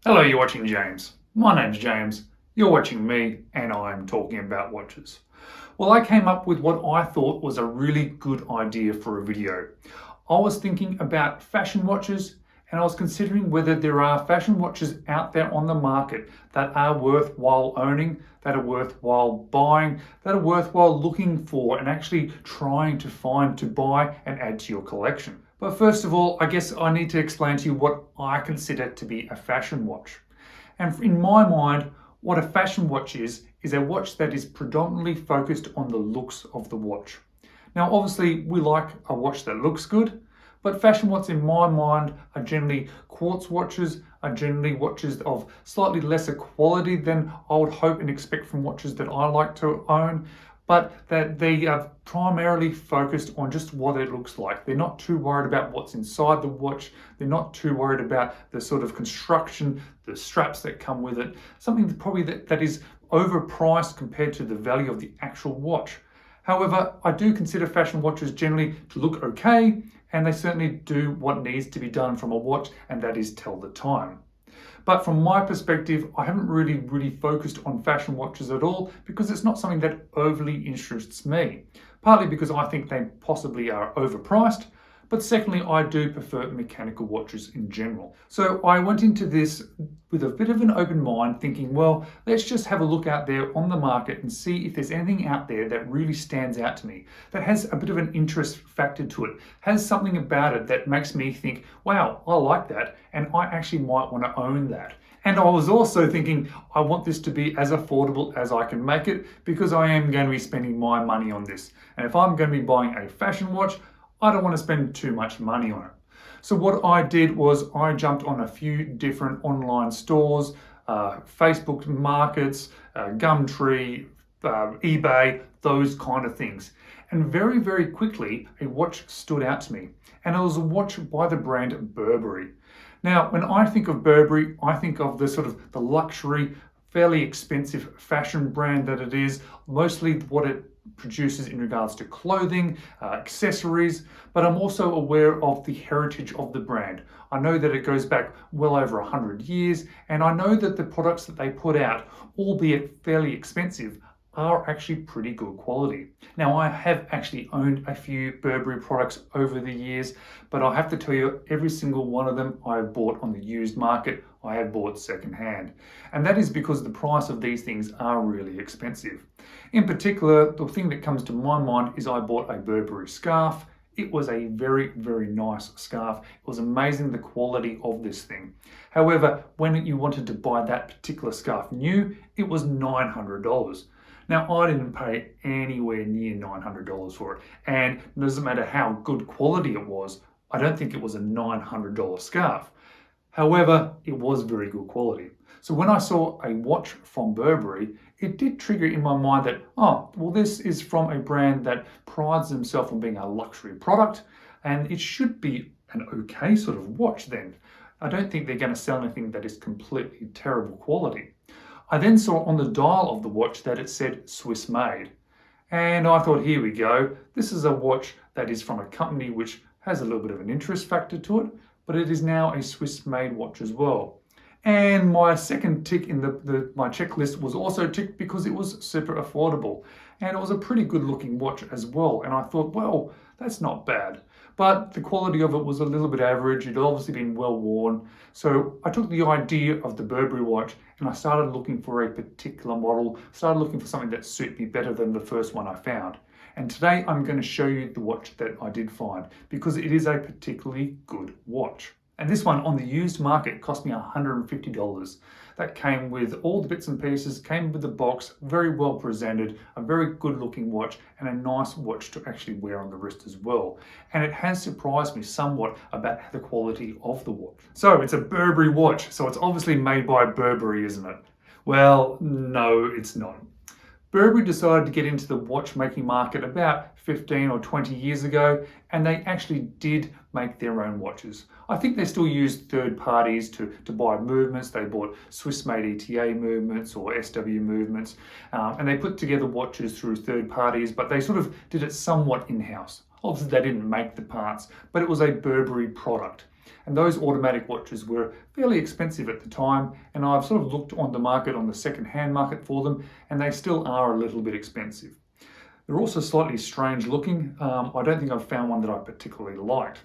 Hello, you're watching James. My name's James, you're watching me, and I'm talking about watches. Well, I came up with what I thought was a really good idea for a video. I was thinking about fashion watches, and I was considering whether there are fashion watches out there on the market that are worthwhile owning, that are worthwhile buying, that are worthwhile looking for and actually trying to find to buy and add to your collection. But first of all, I guess I need to explain to you what I consider to be a fashion watch. And in my mind, what a fashion watch is a watch that is predominantly focused on the looks of the watch. Now, obviously, we like a watch that looks good, but fashion watches in my mind are generally quartz watches, are generally watches of slightly lesser quality than I would hope and expect from watches that I like to own, but that they are primarily focused on just what it looks like. They're not too worried about what's inside the watch. They're not too worried about the sort of construction, the straps that come with it, something probably that is overpriced compared to the value of the actual watch. However, I do consider fashion watches generally to look okay, and they certainly do what needs to be done from a watch, and that is tell the time. But from my perspective, I haven't really focused on fashion watches at all because it's not something that overly interests me. Partly because I think they possibly are overpriced, but secondly, I do prefer mechanical watches in general. So I went into this with a bit of an open mind, thinking, well, let's just have a look out there on the market and see if there's anything out there that really stands out to me, that has a bit of an interest factor to it, has something about it that makes me think, wow, I like that, and I actually might want to own that. And I was also thinking, I want this to be as affordable as I can make it because I am going to be spending my money on this. And if I'm going to be buying a fashion watch, I don't want to spend too much money on it. So what I did was I jumped on a few different online stores, Facebook markets, Gumtree, eBay, those kind of things. And very quickly, a watch stood out to me. And it was a watch by the brand Burberry. Now, when I think of Burberry, I think of the sort of the luxury, fairly expensive fashion brand that it is, mostly what it produces in regards to clothing, accessories, but I'm also aware of the heritage of the brand. I know that it goes back well over 100 years, and I know that the products that they put out, albeit fairly expensive, are actually pretty good quality. Now, I have actually owned a few Burberry products over the years, but I have to tell you, every single one of them I have bought on the used market, I have bought secondhand. And that is because the price of these things are really expensive. In particular, the thing that comes to my mind is I bought a Burberry scarf. It was a very nice scarf. It was amazing the quality of this thing. However, when you wanted to buy that particular scarf new, it was $900. Now, I didn't pay anywhere near $900 for it. And it doesn't matter how good quality it was, I don't think it was a $900 scarf. However, it was very good quality. So when I saw a watch from Burberry, it did trigger in my mind that, oh, well, this is from a brand that prides themselves on being a luxury product, and it should be an okay sort of watch then. I don't think they're going to sell anything that is completely terrible quality. I then saw on the dial of the watch that it said Swiss made. And I thought, here we go. This is a watch that is from a company which has a little bit of an interest factor to it, but it is now a Swiss made watch as well. And my second tick in my checklist was also ticked because it was super affordable. And it was a pretty good looking watch as well. And I thought, well, that's not bad. But the quality of it was a little bit average. It had obviously been well worn. So I took the idea of the Burberry watch and I started looking for a particular model, started looking for something that suited me better than the first one I found. And today I'm going to show you the watch that I did find because it is a particularly good watch. And this one on the used market cost me $150. That came with all the bits and pieces, came with the box, very well presented, a very good looking watch, and a nice watch to actually wear on the wrist as well. And it has surprised me somewhat about the quality of the watch. So it's a Burberry watch, so it's obviously made by Burberry, isn't it? Well, no, it's not. Burberry decided to get into the watchmaking market about 15 or 20 years ago, and they actually did make their own watches. I think they still use third parties to buy movements. They bought Swiss-made ETA movements or SW movements, and they put together watches through third parties, but they sort of did it somewhat in-house. Obviously they didn't make the parts, but it was a Burberry product. And those automatic watches were fairly expensive at the time, and I've sort of looked on the market, on the second-hand market for them, and they still are a little bit expensive. They're also slightly strange looking. I don't think I've found one that I particularly liked.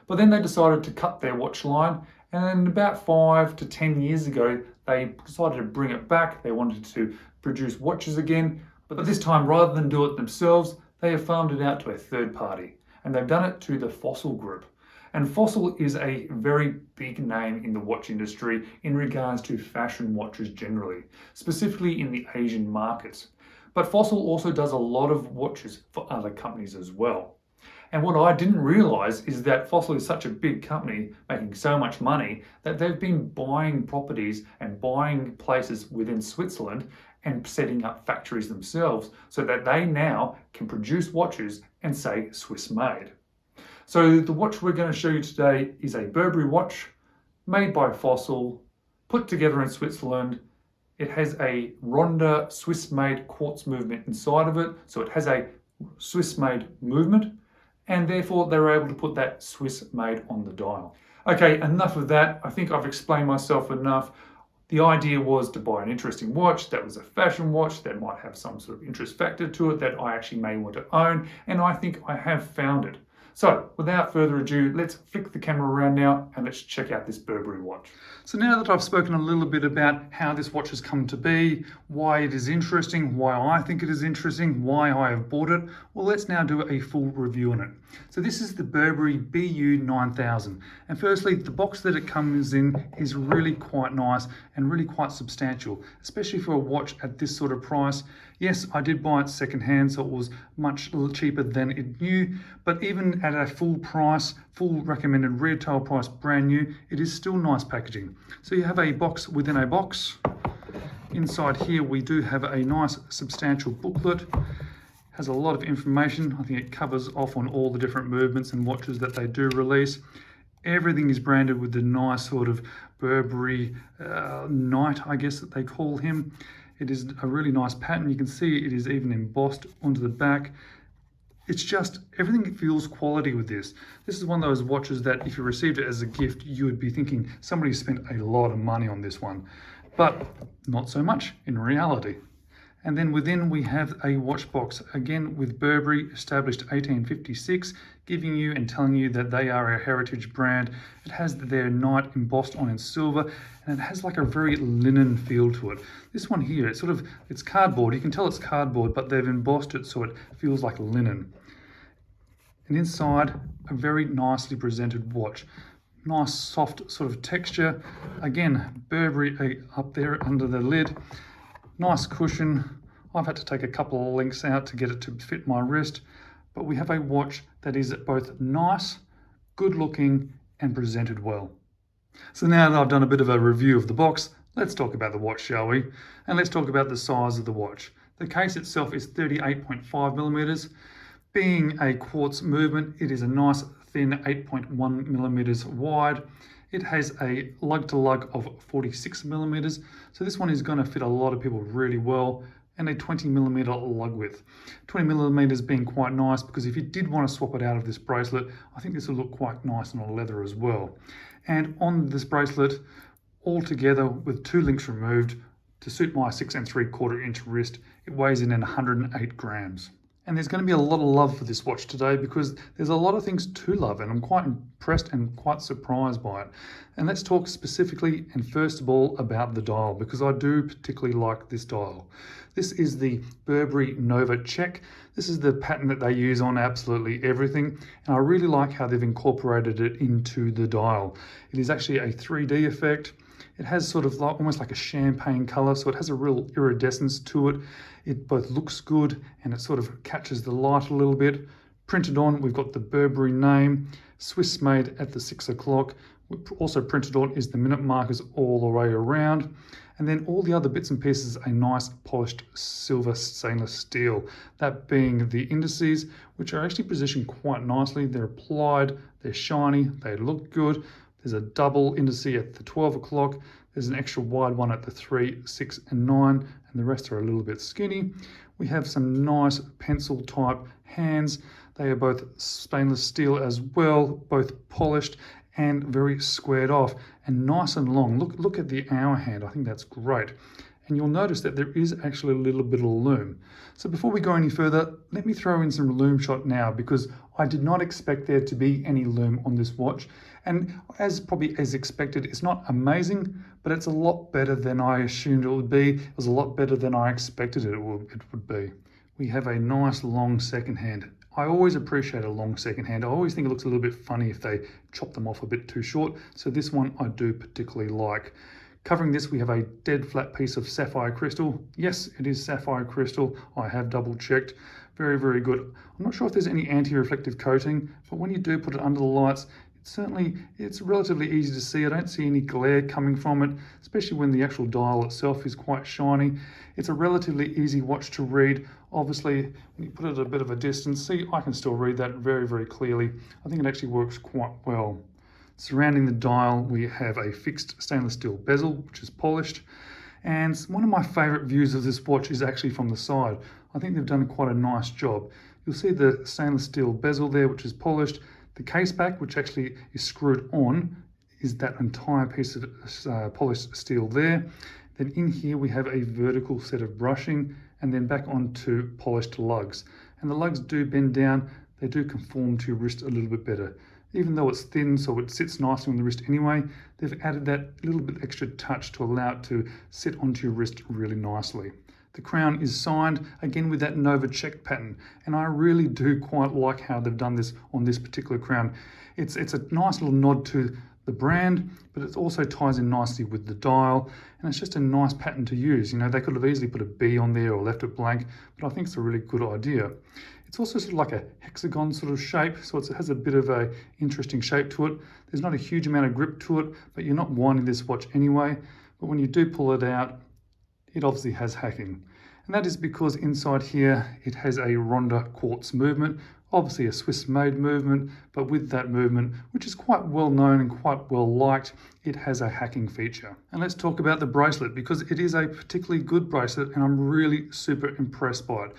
But then they decided to cut their watch line, and about 5 to 10 years ago, they decided to bring it back. They wanted to produce watches again, but this time, rather than do it themselves, they have farmed it out to a third party, and they've done it to the Fossil Group. And Fossil is a very big name in the watch industry in regards to fashion watches generally, specifically in the Asian markets. But Fossil also does a lot of watches for other companies as well. And what I didn't realize is that Fossil is such a big company making so much money that they've been buying properties and buying places within Switzerland and setting up factories themselves so that they now can produce watches and say Swiss made. So the watch we're going to show you today is a Burberry watch made by Fossil, put together in Switzerland. It has a Ronda Swiss made quartz movement inside of it, so it has a Swiss made movement, and therefore they're able to put that Swiss made on the dial. Okay, enough of that. I think I've explained myself enough. The idea was to buy an interesting watch that was a fashion watch that might have some sort of interest factor to it that I actually may want to own, and I think I have found it. So without further ado, let's flick the camera around now and let's check out this Burberry watch. So now that I've spoken a little bit about how this watch has come to be, why it is interesting, why I think it is interesting, why I have bought it, well, let's now do a full review on it. So this is the Burberry BU9000. And firstly, the box that it comes in is really quite nice and really quite substantial, especially for a watch at this sort of price. Yes, I did buy it secondhand, so it was much cheaper than it new, but even at a full price, full recommended retail price, brand new, it is still nice packaging. So you have a box within a box. Inside here we do have a nice substantial booklet. Has a lot of information. I think it covers off on all the different movements and watches that they do release. Everything is branded with the nice sort of Burberry knight, I guess that they call him. It is a really nice pattern. You can see it is even embossed onto the back. It's just, everything feels quality with this. This is one of those watches that if you received it as a gift, you would be thinking somebody spent a lot of money on this one, but not so much in reality. And then within we have a watch box, again with Burberry, established 1856, giving you and telling you that they are a heritage brand. It has their knight embossed on in silver, and it has like a very linen feel to it. This one here, it's cardboard. You can tell it's cardboard, but they've embossed it so it feels like linen. And inside, a very nicely presented watch. Nice soft sort of texture. Again, Burberry up there under the lid. Nice cushion. I've had to take a couple of links out to get it to fit my wrist, but we have a watch that is both nice, good looking, and presented well. So now that I've done a bit of a review of the box, let's talk about the watch, shall we? And let's talk about the size of the watch. The case itself is 38.5 millimeters. Being a quartz movement, it is a nice thin 8.1 millimeters wide. It has a lug-to-lug of 46 millimeters, so this one is going to fit a lot of people really well, and a 20 millimeter lug width. 20 millimeters being quite nice because if you did want to swap it out of this bracelet, I think this will look quite nice on a leather as well. And on this bracelet, all together with 2 links removed, to suit my 6 3/4 inch wrist, it weighs in at 108 grams. And there's going to be a lot of love for this watch today because there's a lot of things to love, and I'm quite impressed and quite surprised by it. And let's talk specifically and first of all about the dial, because I do particularly like this dial. This is the Burberry Nova Check. This is the pattern that they use on absolutely everything, and I really like how they've incorporated it into the dial. It is actually a 3D effect. It has sort of like, almost like a champagne color, so it has a real iridescence to it. It both looks good and it sort of catches the light a little bit. Printed on, we've got the Burberry name, Swiss made at the 6 o'clock. Also printed on is the minute markers all the way around. And then all the other bits and pieces, a nice polished silver stainless steel. That being the indices, which are actually positioned quite nicely. They're applied, they're shiny, they look good. There's a double indice at the 12 o'clock. There's an extra wide one at the 3, 6, and 9, and the rest are a little bit skinny. We have some nice pencil type hands. They are both stainless steel as well, both polished and very squared off and nice and long. Look at the hour hand, I think that's great. And you'll notice that there is actually a little bit of lume. So before we go any further, let me throw in some lume shot now, because I did not expect there to be any lume on this watch. And probably as expected, it's not amazing, but it's a lot better than I assumed it would be. It was a lot better than I expected it would be. We have a nice long second hand. I always appreciate a long second hand. I always think it looks a little bit funny if they chop them off a bit too short. So this one I do particularly like. Covering this, we have a dead flat piece of sapphire crystal. Yes, it is sapphire crystal. I have double checked. Very, very good. I'm not sure if there's any anti-reflective coating, but when you do put it under the lights, it's relatively easy to see. I don't see any glare coming from it, especially when the actual dial itself is quite shiny. It's a relatively easy watch to read. Obviously, when you put it at a bit of a distance, see, I can still read that very, very clearly. I think it actually works quite well. Surrounding the dial, we have a fixed stainless steel bezel, which is polished. And one of my favorite views of this watch is actually from the side. I think they've done quite a nice job. You'll see the stainless steel bezel there, which is polished. The case back, which actually is screwed on, is that entire piece of polished steel there. Then in here, we have a vertical set of brushing, and then back onto polished lugs. And the lugs do bend down. They do conform to your wrist a little bit better. Even though it's thin, so it sits nicely on the wrist anyway, they've added that little bit extra touch to allow it to sit onto your wrist really nicely. The crown is signed, again with that Nova check pattern, and I really do quite like how they've done this on this particular crown. It's a nice little nod to the brand, but it also ties in nicely with the dial, and it's just a nice pattern to use. You know, they could have easily put a B on there or left it blank, but I think it's a really good idea. It's also sort of like a hexagon sort of shape, so it has a bit of a interesting shape to it. There's not a huge amount of grip to it, but you're not winding this watch anyway. But when you do pull it out, it obviously has hacking. And that is because inside here, it has a Ronda quartz movement, obviously a Swiss-made movement, but with that movement, which is quite well known and quite well liked, it has a hacking feature. And let's talk about the bracelet, because it is a particularly good bracelet and I'm really super impressed by it.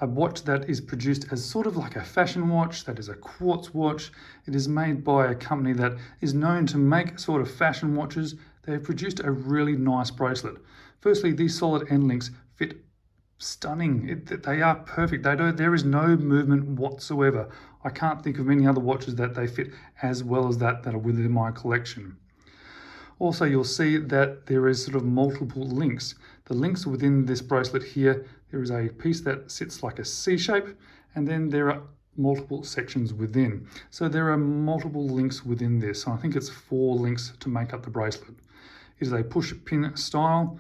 A watch that is produced as sort of like a fashion watch, that is a quartz watch. It is made by a company that is known to make sort of fashion watches. They have produced a really nice bracelet. Firstly, these solid end links fit stunning. They are perfect. There is no movement whatsoever. I can't think of many other watches that they fit as well as that are within my collection. Also, you'll see that there is sort of multiple links. The links within this bracelet here, there is a piece that sits like a C shape, and then there are multiple sections within. So there are multiple links within this. I think it's 4 links to make up the bracelet. It is a push pin style.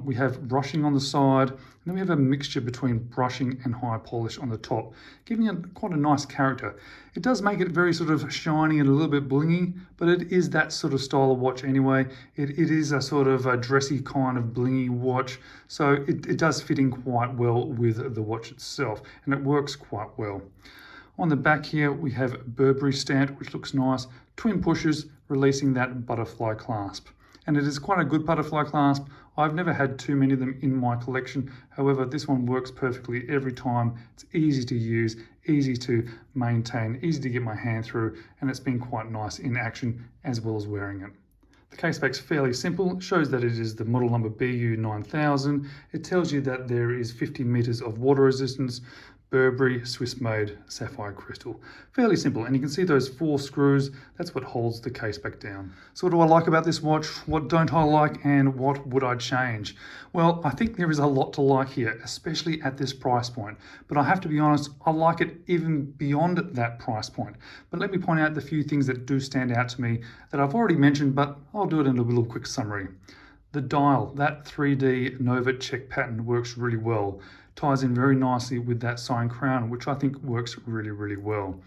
We have brushing on the side, and then we have a mixture between brushing and high polish on the top, giving it quite a nice character. It does make it very sort of shiny and a little bit blingy, but it is that sort of style of watch anyway. It is a sort of a dressy kind of blingy watch, so it does fit in quite well with the watch itself, and it works quite well. On the back here, we have Burberry stamped, which looks nice, twin pushes, releasing that butterfly clasp. And it is quite a good butterfly clasp. I've never had too many of them in my collection. However, this one works perfectly every time. It's easy to use, easy to maintain, easy to get my hand through, and it's been quite nice in action as well as wearing it. The case back's fairly simple. It shows that it is the model number BU9000. It tells you that there is 50 meters of water resistance, Burberry Swiss-made sapphire crystal. Fairly simple, and you can see those 4 screws. That's what holds the case back down. So what do I like about this watch? What don't I like, and what would I change? Well, I think there is a lot to like here, especially at this price point. But I have to be honest, I like it even beyond that price point. But let me point out the few things that do stand out to me that I've already mentioned, but I'll do it in a little quick summary. The dial, that 3D Nova check pattern works really well. Ties in very nicely with that signed crown, which I think works really, really well.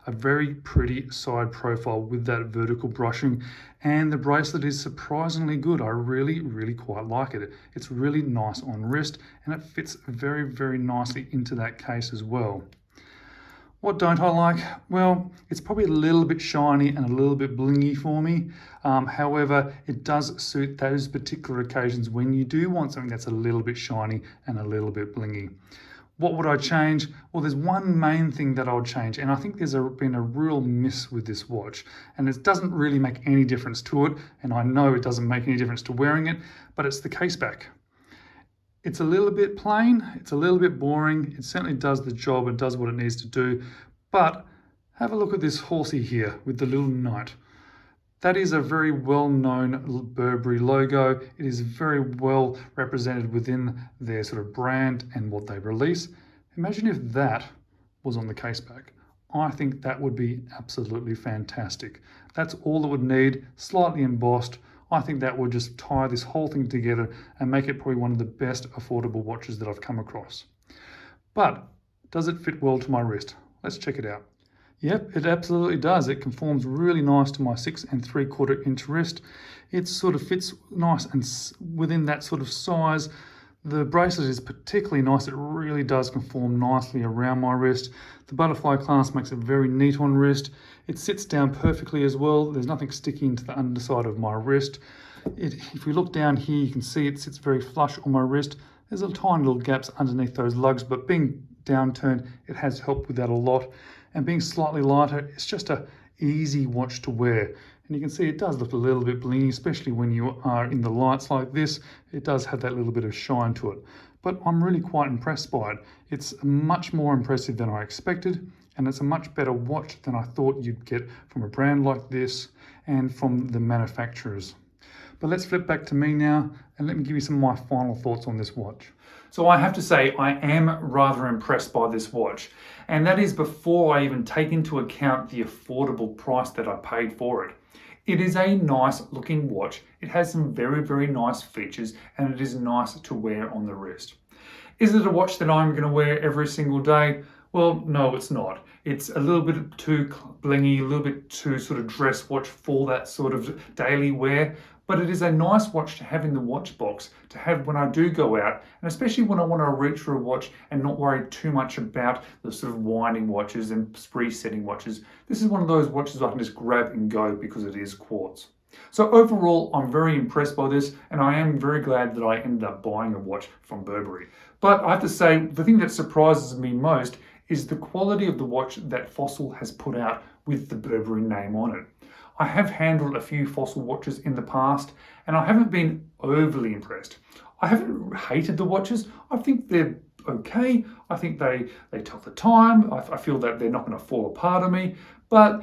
A very pretty side profile with that vertical brushing, and the bracelet is surprisingly good. I really, really quite like it. It's really nice on wrist, and it fits very, very nicely into that case as well. What don't I like? Well, it's probably a little bit shiny and a little bit blingy for me. However, it does suit those particular occasions when you do want something that's a little bit shiny and a little bit blingy. What would I change? Well, there's one main thing that I would change, and I think there's been a real miss with this watch, and it doesn't really make any difference to it, and I know it doesn't make any difference to wearing it, but it's the case back. It's a little bit plain, it's a little bit boring, it certainly does the job, it does what it needs to do, but have a look at this horsey here with the little knight. That is a very well-known Burberry logo. It is very well represented within their sort of brand and what they release. Imagine if that was on the case back. I think that would be absolutely fantastic. That's all it would need, slightly embossed. I think that would just tie this whole thing together and make it probably one of the best affordable watches that I've come across. But does it fit well to my wrist? Let's check it out. Yep, it absolutely does. It conforms really nice to my 6 3/4 inch wrist. It sort of fits nice and within that sort of size. The bracelet is particularly nice. It really does conform nicely around my wrist. The butterfly clasp makes it very neat on wrist. It sits down perfectly as well. There's nothing sticking to the underside of my wrist. If we look down here, you can see it sits very flush on my wrist. There's little tiny little gaps underneath those lugs, but being downturned, it has helped with that a lot. And being slightly lighter, it's just an easy watch to wear. And you can see it does look a little bit blingy, especially when you are in the lights like this. It does have that little bit of shine to it. But I'm really quite impressed by it. It's much more impressive than I expected, and it's a much better watch than I thought you'd get from a brand like this and from the manufacturers. But let's flip back to me now, and let me give you some of my final thoughts on this watch. So I have to say I am rather impressed by this watch, and that is before I even take into account the affordable price that I paid for it. It is a nice looking watch. It has some very, very nice features, and it is nice to wear on the wrist. Is it a watch that I'm going to wear every single day? Well, no, it's not. It's a little bit too blingy, a little bit too sort of dress watch for that sort of daily wear. But it is a nice watch to have in the watch box, to have when I do go out, and especially when I want to reach for a watch and not worry too much about the sort of winding watches and resetting watches. This is one of those watches I can just grab and go because it is quartz. So overall, I'm very impressed by this, and I am very glad that I ended up buying a watch from Burberry. But I have to say, the thing that surprises me most is the quality of the watch that Fossil has put out with the Burberry name on it. I have handled a few Fossil watches in the past, and I haven't been overly impressed. I haven't hated the watches. I think they're okay. I think they tell the time. I feel that they're not going to fall apart on me. But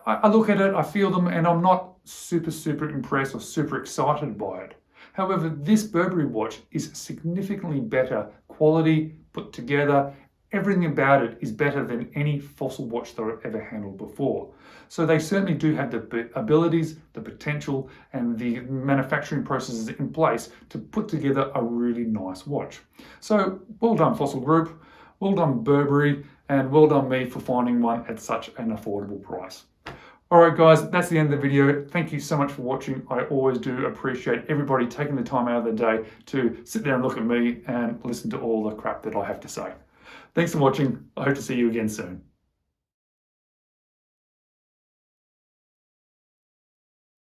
I look at it, I feel them, and I'm not super impressed or super excited by it. However, this Burberry watch is significantly better quality, put together. Everything about it is better than any Fossil watch that I've ever handled before. So they certainly do have the abilities, the potential, and the manufacturing processes in place to put together a really nice watch. So well done Fossil Group, well done Burberry, and well done me for finding one at such an affordable price. Alright guys, that's the end of the video. Thank you so much for watching. I always do appreciate everybody taking the time out of the day to sit there and look at me and listen to all the crap that I have to say. Thanks for watching. I hope to see you again soon.